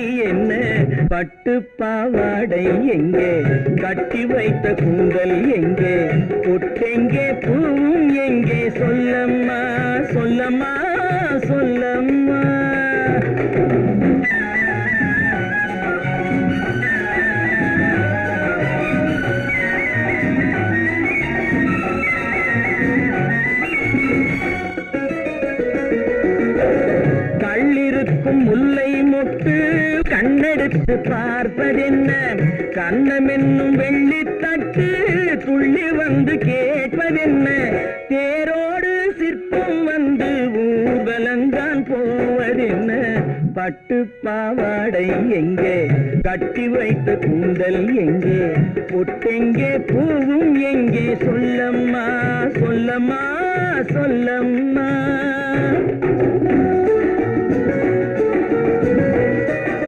பாவாடை என்ன பட்டு பாவாடை எங்கே கட்டி வைத்த கூந்தல் எங்கே பொட்டெங்கே பூவும் எங்கே சொல்லம்மா சொல்லம்மா சொல்லம்மா கள்ளிருக்கும் முல்லை மொட்டு கண்ணெடுத்து பார்ப்பதென்ன கண்ணம் என்னும் வெள்ளித்தட்டு துள்ளி வந்து கேட்பதென்ன தேரோடு சிற்பம் வந்து ஊர்வலங்கான் போவதென்ன பட்டு பாவாடை எங்கே கட்டி வைத்த கூந்தல் எங்கே பொட்டெங்கே பூவும் எங்கே சொல்லம்மா சொல்லம்மா சொல்லம்மா